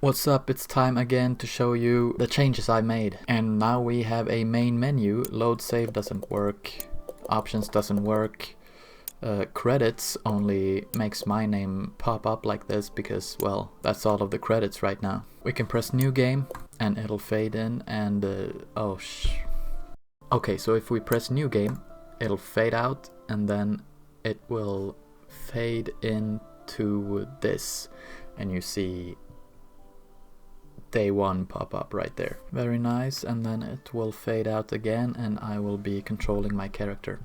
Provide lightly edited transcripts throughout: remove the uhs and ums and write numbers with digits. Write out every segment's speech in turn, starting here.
What's up? It's time again to show you the changes I made. And now we have a main menu. Load save doesn't work. Options doesn't work. Credits only makes my name pop up like this because, well, that's all of the credits right now. We can press new game and it'll fade in and okay, so if we press new game, it'll fade out and then it will fade into this and you see day one pop up right there. Very nice, and then it will fade out again and I will be controlling my character.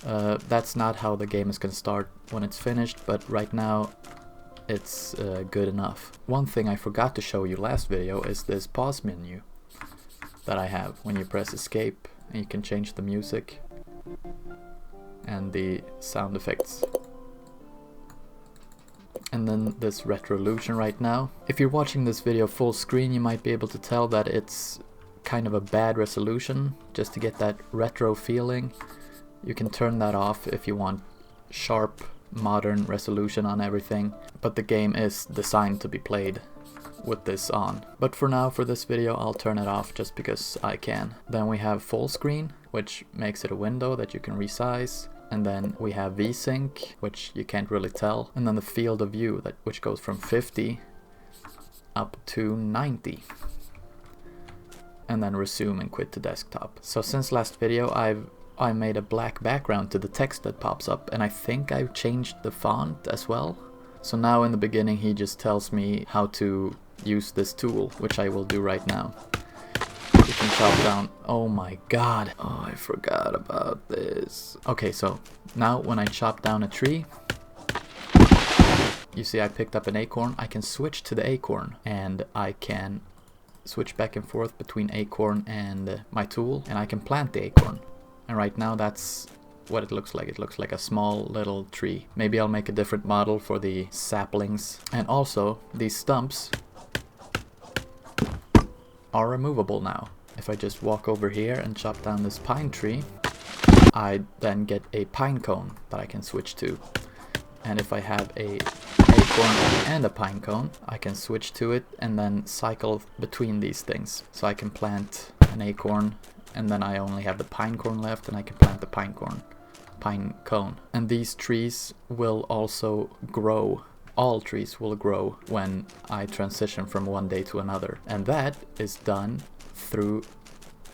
That's not how the game is gonna start when it's finished, but right now it's good enough. One thing I forgot to show you last video is this pause menu that I have. When you press escape, you can change the music and the sound effects. And then this retrolution right now. If you're watching this video full screen, you might be able to tell that it's kind of a bad resolution, just to get that retro feeling. You can turn that off if you want sharp, modern resolution on everything, but the game is designed to be played with this on. But for now, for this video, I'll turn it off just because I can. Then we have full screen, which makes it a window that you can resize. And then we have VSync, which you can't really tell. And then the field of view, which goes from 50 up to 90. And then resume and quit to desktop. So since last video, I made a black background to the text that pops up, and I think I've changed the font as well. So now in the beginning he just tells me how to use this tool, which I will do right now. You can chop down. Oh my god. Oh, I forgot about this. Okay, so now when I chop down a tree, you see I picked up an acorn. I can switch to the acorn and I can switch back and forth between acorn and my tool, and I can plant the acorn. And right now that's what it looks like. It looks like a small little tree. Maybe I'll make a different model for the saplings. And also these stumps are removable now. If I just walk over here and chop down this pine tree, I then get a pine cone that I can switch to. And if I have a acorn and a pine cone, I can switch to it and then cycle between these things. So I can plant an acorn and then I only have the pine cone left and I can plant the pine cone. And these trees will also grow. All trees will grow when I transition from one day to another. And that is done through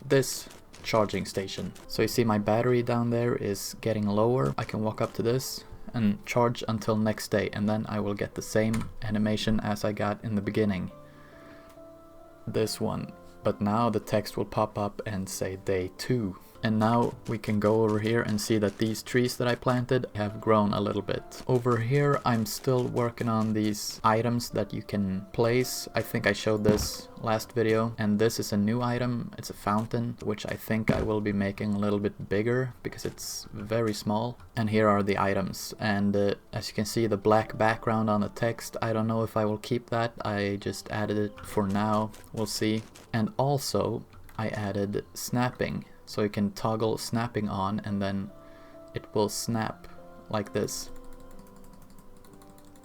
this charging station. So you see my battery down there is getting lower. I can walk up to this and charge until next day, and then I will get the same animation as I got in the beginning. This one. But now the text will pop up and say day 2. And now we can go over here and see that these trees that I planted have grown a little bit. Over here I'm still working on these items that you can place. I think I showed this last video, and this is a new item. It's a fountain, which I think I will be making a little bit bigger because it's very small. And here are the items, and as you can see, the black background on the text, I don't know if I will keep that. I just added it for now, we'll see. And also I added snapping. So you can toggle snapping on and then it will snap like this.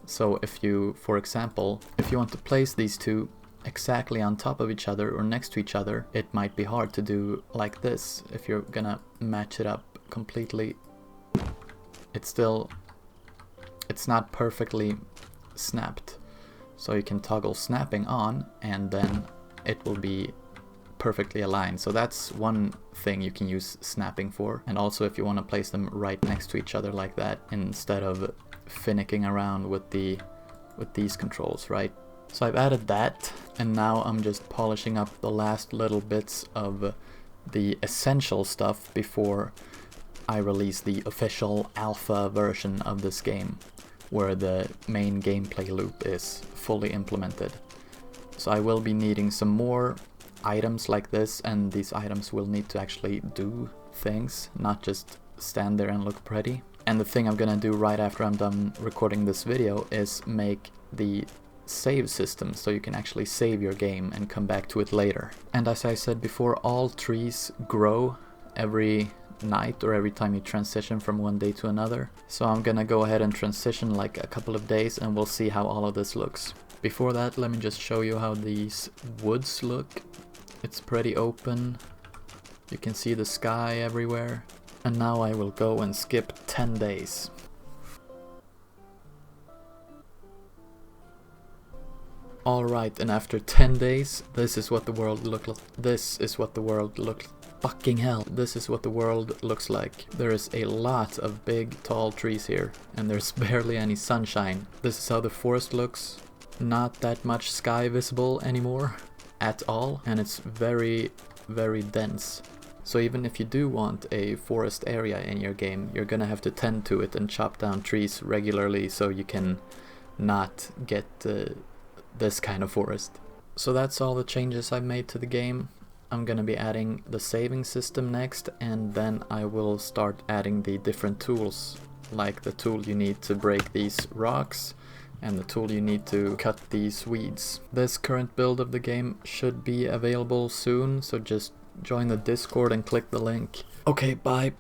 So if you, for example, if you want to place these two exactly on top of each other or next to each other, it might be hard to do like this. If you're gonna match it up completely, it's not perfectly snapped. So you can toggle snapping on and then it will be perfectly aligned. So that's one thing you can use snapping for. And also if you want to place them right next to each other like that, instead of finicking around with these controls, right? So I've added that, and now I'm just polishing up the last little bits of the essential stuff before I release the official alpha version of this game, where the main gameplay loop is fully implemented. So I will be needing some more items like this, and these items will need to actually do things, not just stand there and look pretty. And the thing I'm gonna do right after I'm done recording this video is make the save system so you can actually save your game and come back to it later. And as I said before, all trees grow every night or every time you transition from one day to another. So I'm gonna go ahead and transition like a couple of days and we'll see how all of this looks Before that, let me just show you how these woods look. It's pretty open. You can see the sky everywhere. And now I will go and skip 10 days. Alright, and after 10 days, this is what the world looked like. This is what the world looked. Fucking hell. This is what the world looks like. There is a lot of big, tall trees here, and there's barely any sunshine. This is how the forest looks. Not that much sky visible anymore at all, and it's very, very dense. So even if you do want a forest area in your game, you're gonna have to tend to it and chop down trees regularly so you can not get this kind of forest. So that's all the changes I've made to the game. I'm gonna be adding the saving system next, and then I will start adding the different tools, like the tool you need to break these rocks and the tool you need to cut these weeds. This current build of the game should be available soon, so just join the Discord and click the link. Okay, bye.